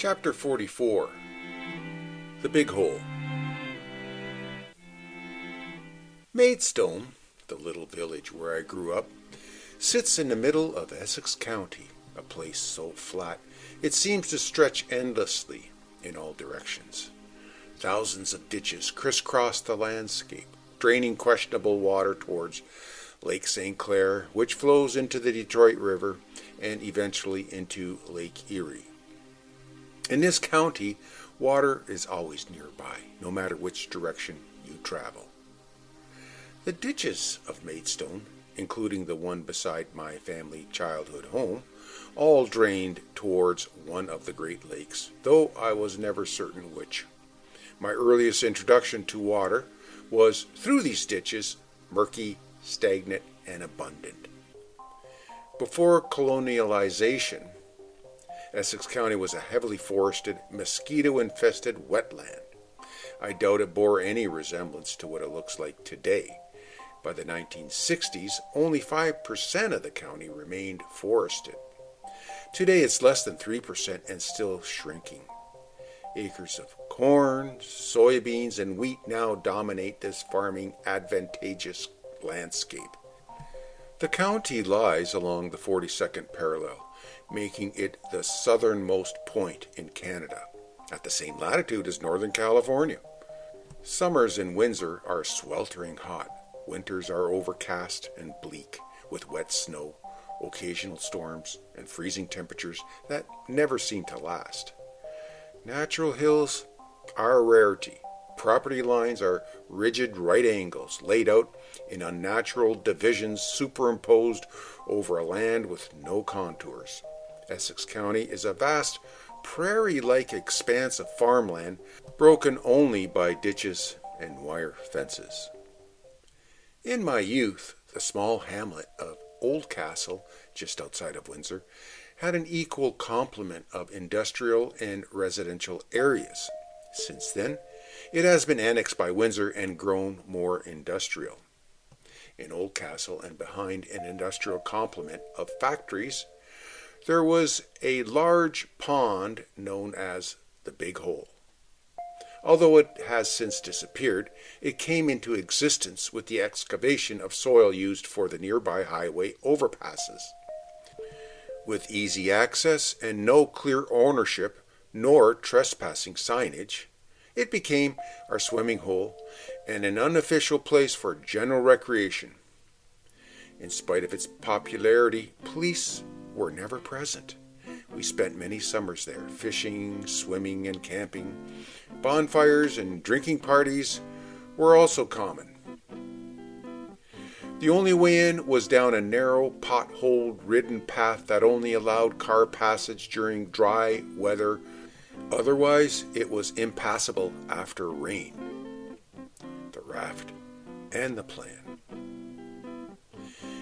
Chapter 44 The Big Hole. Maidstone, the little village where I grew up, sits in the middle of Essex County, a place so flat it seems to stretch endlessly in all directions. Thousands of ditches crisscross the landscape, draining questionable water towards Lake St. Clair, which flows into the Detroit River and eventually into Lake Erie. In this county, water is always nearby, no matter which direction you travel. The ditches of Maidstone, including the one beside my family childhood home, all drained towards one of the Great Lakes, though I was never certain which. My earliest introduction to water was through these ditches, murky, stagnant, and abundant. Before colonialization, Essex County was a heavily forested, mosquito-infested wetland. I doubt it bore any resemblance to what it looks like today. By the 1960s, only 5% of the county remained forested. Today it's less than 3% and still shrinking. Acres of corn, soybeans, and wheat now dominate this farming advantageous landscape. The county lies along the 42nd parallel, making it the southernmost point in Canada, at the same latitude as Northern California. Summers in Windsor are sweltering hot. Winters are overcast and bleak, with wet snow, occasional storms, and freezing temperatures that never seem to last. Natural hills are a rarity. Property lines are rigid right angles laid out in unnatural divisions superimposed over a land with no contours. Essex County is a vast prairie-like expanse of farmland broken only by ditches and wire fences. In my youth, the small hamlet of Oldcastle, just outside of Windsor, had an equal complement of industrial and residential areas. Since then, it has been annexed by Windsor and grown more industrial. In Oldcastle and behind an industrial complement of factories, there was a large pond known as the Big Hole. Although it has since disappeared, it came into existence with the excavation of soil used for the nearby highway overpasses. With easy access and no clear ownership nor trespassing signage, it became our swimming hole and an unofficial place for general recreation. In spite of its popularity, police were never present. We spent many summers there, fishing, swimming, and camping. Bonfires and drinking parties were also common. The only way in was down a narrow, pothole-ridden path that only allowed car passage during dry weather. Otherwise, it was impassable after rain. The raft and the plan.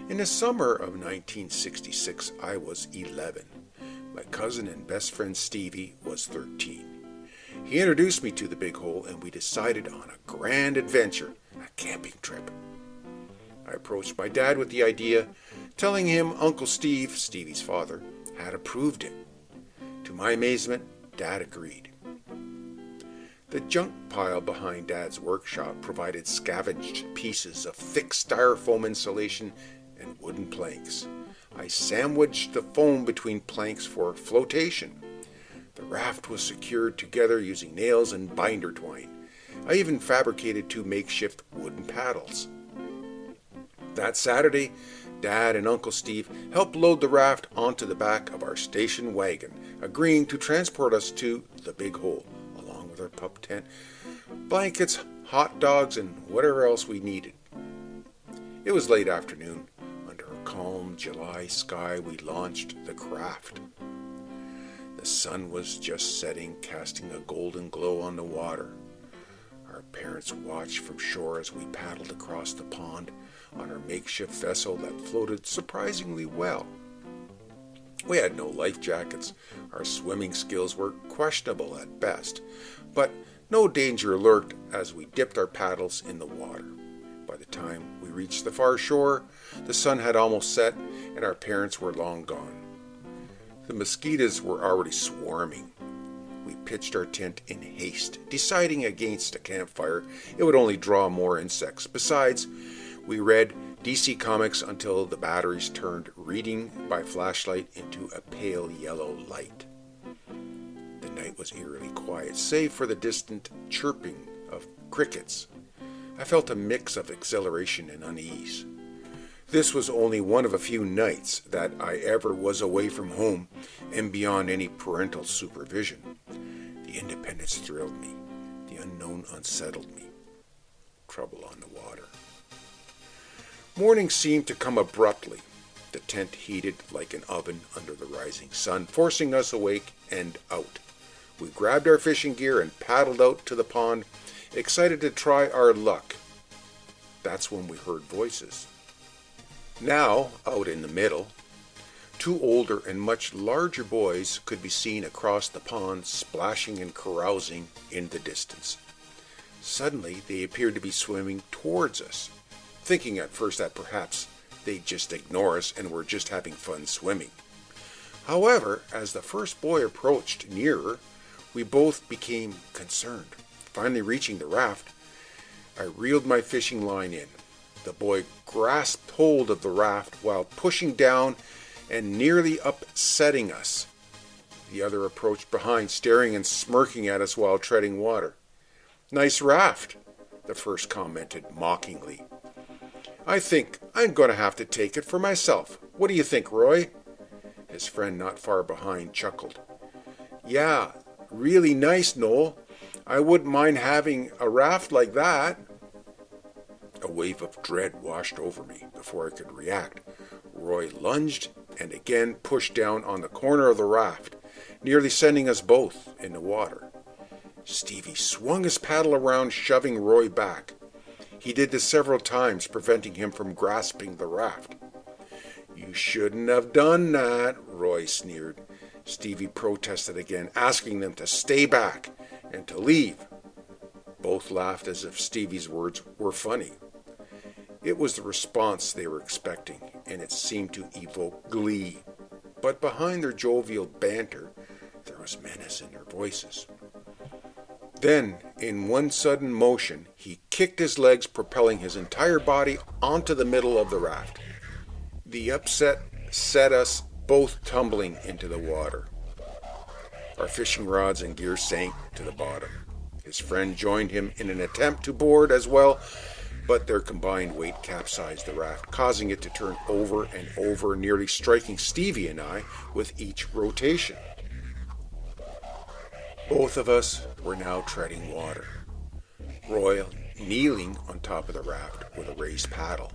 In the summer of 1966, I was 11. My cousin and best friend Stevie was 13. He introduced me to the Big Hole and we decided on a grand adventure, a camping trip. I approached my dad with the idea, telling him Uncle Steve, Stevie's father, had approved it. To my amazement, Dad agreed. The junk pile behind Dad's workshop provided scavenged pieces of thick styrofoam insulation and wooden planks. I sandwiched the foam between planks for flotation. The raft was secured together using nails and binder twine. I even fabricated 2 makeshift wooden paddles. That Saturday, Dad and Uncle Steve helped load the raft onto the back of our station wagon, agreeing to transport us to the Big Hole, along with our pup tent, blankets, hot dogs, and whatever else we needed. It was late afternoon. Under a calm July sky, we launched the craft. The sun was just setting, casting a golden glow on the water. Our parents watched from shore as we paddled across the pond on our makeshift vessel that floated surprisingly well. We had no life jackets. Our swimming skills were questionable at best, but no danger lurked as we dipped our paddles in the water. By the time we reached the far shore, the sun had almost set and our parents were long gone. The mosquitoes were already swarming. pitched our tent in haste, deciding against a campfire. It would only draw more insects. Besides, we read DC Comics until the batteries turned reading by flashlight into a pale yellow light. The night was eerily quiet, save for the distant chirping of crickets. I felt a mix of exhilaration and unease. This was only one of a few nights that I ever was away from home and beyond any parental supervision. The independence thrilled me. The unknown unsettled me. Trouble on the water. Morning seemed to come abruptly. The tent heated like an oven under the rising sun, forcing us awake and out. We grabbed our fishing gear and paddled out to the pond, excited to try our luck. That's when we heard voices. Now, out in the middle, two older and much larger boys could be seen across the pond, splashing and carousing in the distance. Suddenly, they appeared to be swimming towards us, thinking at first that perhaps they'd just ignore us and were just having fun swimming. However, as the first boy approached nearer, we both became concerned. Finally reaching the raft, I reeled my fishing line in. The boy grasped hold of the raft while pushing down and nearly upsetting us. The other approached behind, staring and smirking at us while treading water. "Nice raft," the first commented mockingly. "I think I'm going to have to take it for myself. What do you think, Roy?" His friend not far behind chuckled. "Yeah, really nice, Noel. I wouldn't mind having a raft like that." A wave of dread washed over me. Before I could react, Roy lunged and again pushed down on the corner of the raft, nearly sending us both in the water. Stevie swung his paddle around, shoving Roy back. He did this several times, preventing him from grasping the raft. "You shouldn't have done that," Roy sneered. Stevie protested again, asking them to stay back and to leave. Both laughed as if Stevie's words were funny. It was the response they were expecting, and it seemed to evoke glee. But behind their jovial banter, there was menace in their voices. Then, in one sudden motion, he kicked his legs, propelling his entire body onto the middle of the raft. The upset set us both tumbling into the water. Our fishing rods and gear sank to the bottom. His friend joined him in an attempt to board as well, but their combined weight capsized the raft, causing it to turn over and over, nearly striking Stevie and I with each rotation. Both of us were now treading water. Roy kneeling on top of the raft with a raised paddle.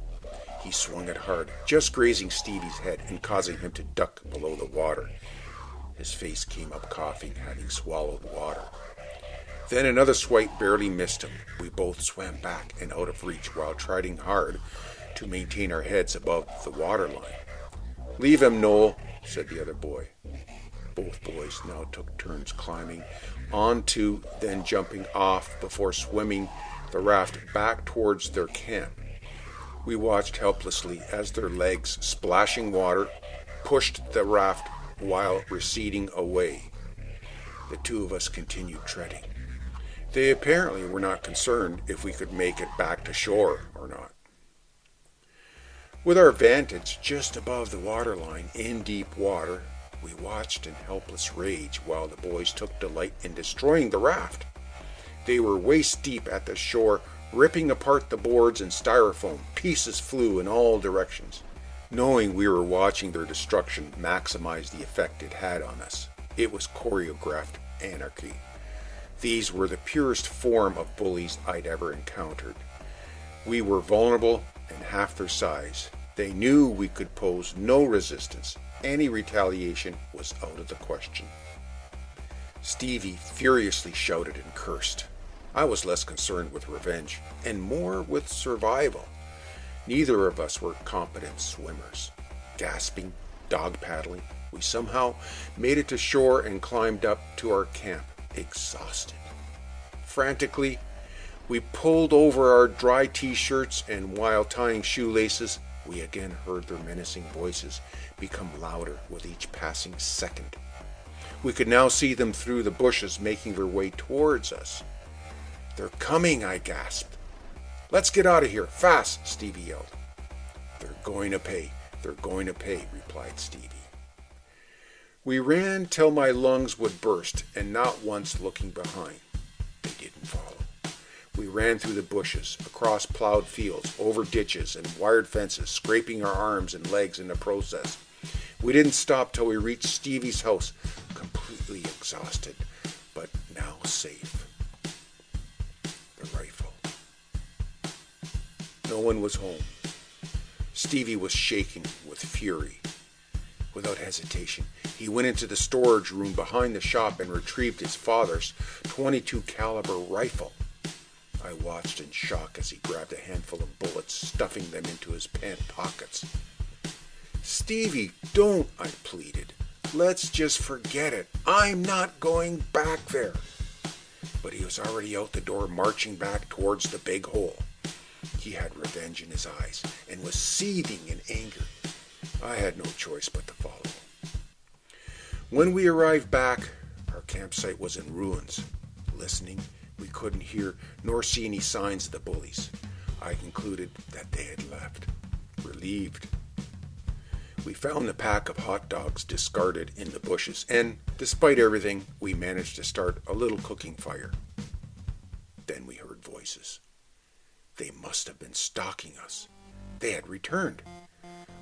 He swung it hard, just grazing Stevie's head and causing him to duck below the water. His face came up coughing, having swallowed water. Then another swipe barely missed him. We both swam back and out of reach while trying hard to maintain our heads above the waterline. "Leave him, Noel," said the other boy. Both boys now took turns climbing onto, then jumping off before swimming the raft back towards their camp. We watched helplessly as their legs, splashing water, pushed the raft while receding away. The two of us continued treading. They apparently were not concerned if we could make it back to shore or not. With our vantage just above the waterline in deep water, we watched in helpless rage while the boys took delight in destroying the raft. They were waist deep at the shore, ripping apart the boards and styrofoam. Pieces flew in all directions. Knowing we were watching their destruction maximize the effect it had on us. It was choreographed anarchy. These were the purest form of bullies I'd ever encountered. We were vulnerable and half their size. They knew we could pose no resistance. Any retaliation was out of the question. Stevie furiously shouted and cursed. I was less concerned with revenge and more with survival. Neither of us were competent swimmers. Gasping, dog paddling, we somehow made it to shore and climbed up to our camp, exhausted. Frantically, we pulled over our dry t-shirts, and while tying shoelaces, we again heard their menacing voices become louder with each passing second. We could now see them through the bushes making their way towards us. "They're coming," I gasped. "Let's get out of here, fast," Stevie yelled. "They're going to pay, they're going to pay," replied Stevie. We ran till my lungs would burst, and not once looking behind. They didn't follow. We ran through the bushes, across plowed fields, over ditches and wired fences, scraping our arms and legs in the process. We didn't stop till we reached Stevie's house, completely exhausted, but now safe. The rifle. No one was home. Stevie was shaking with fury. Without hesitation, he went into the storage room behind the shop and retrieved his father's .22 caliber rifle. I watched in shock as he grabbed a handful of bullets, stuffing them into his pant pockets. "Stevie, don't," I pleaded. "Let's just forget it. I'm not going back there." But he was already out the door, marching back towards the big hole. He had revenge in his eyes and was seething in anger. I had no choice but to follow. When we arrived back, our campsite was in ruins. Listening, we couldn't hear nor see any signs of the bullies. I concluded that they had left, relieved. We found the pack of hot dogs discarded in the bushes, and despite everything, we managed to start a little cooking fire. Then we heard voices. They must have been stalking us. They had returned.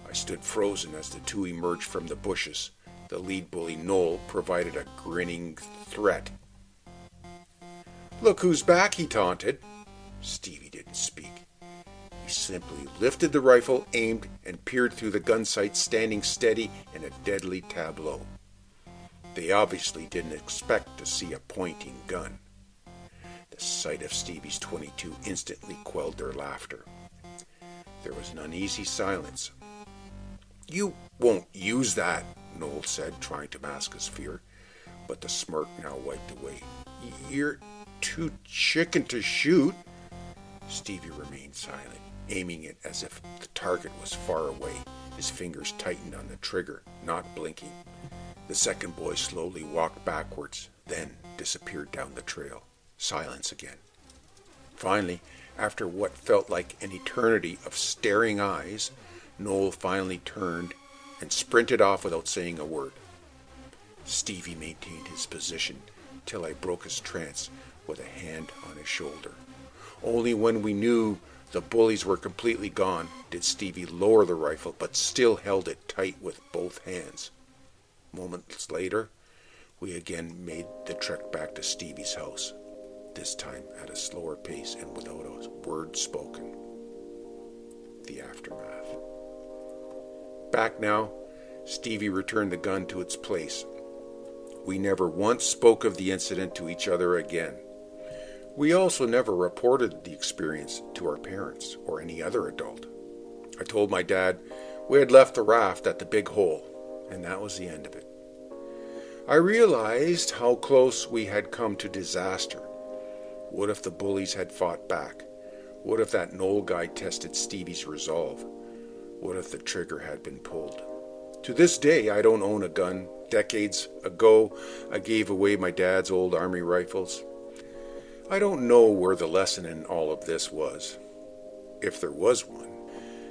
I stood frozen as the two emerged from the bushes. The lead bully, Noel, provided a grinning threat. "Look who's back," he taunted. Stevie didn't speak. He simply lifted the rifle, aimed, and peered through the gun sight, standing steady in a deadly tableau. They obviously didn't expect to see a pointing gun. The sight of Stevie's .22 instantly quelled their laughter. There was an uneasy silence. "You won't use that," Noel said, trying to mask his fear, but the smirk now wiped away. "You're too chicken to shoot." Stevie remained silent, aiming it as if the target was far away. His fingers tightened on the trigger, not blinking. The second boy slowly walked backwards, then disappeared down the trail. Silence again. Finally, after what felt like an eternity of staring eyes, Noel finally turned and sprinted off without saying a word. Stevie maintained his position till I broke his trance with a hand on his shoulder. Only when we knew the bullies were completely gone did Stevie lower the rifle, but still held it tight with both hands. Moments later, we again made the trek back to Stevie's house, this time at a slower pace and without a word spoken. The aftermath. Back now, Stevie returned the gun to its place. We never once spoke of the incident to each other again. We also never reported the experience to our parents or any other adult. I told my dad we had left the raft at the big hole, and that was the end of it. I realized how close we had come to disaster. What if the bullies had fought back? What if that Noel guy tested Stevie's resolve? What if the trigger had been pulled? To this day, I don't own a gun. Decades ago, I gave away my dad's old army rifles. I don't know where the lesson in all of this was, if there was one.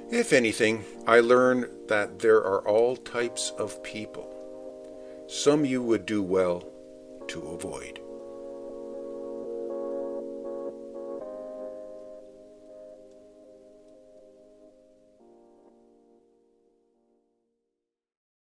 If anything, I learned that there are all types of people. Some you would do well to avoid.